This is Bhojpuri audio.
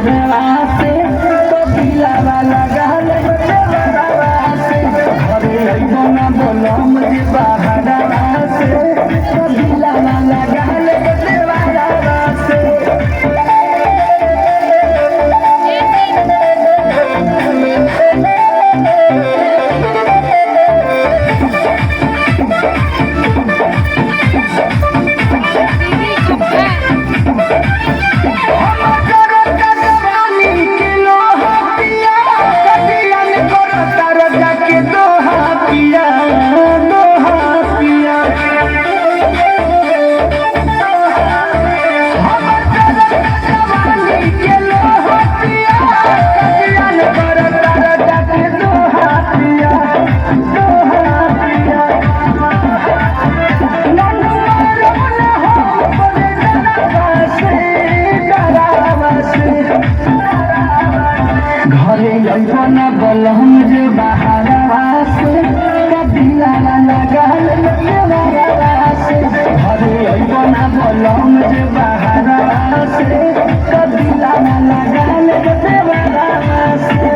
बहारवा से कपिलावा लगाल देवरवा से घरे अइबो ना बोलम जे बहारवा से कपिलावा लगाल देवरवा से घरे अइबो ना बोलम जे बहारवा से कपिलावा लगाल देवरवा से घरे अइबो ना बोलम जे बहारवा से कपिलावा लगाल देवरवा से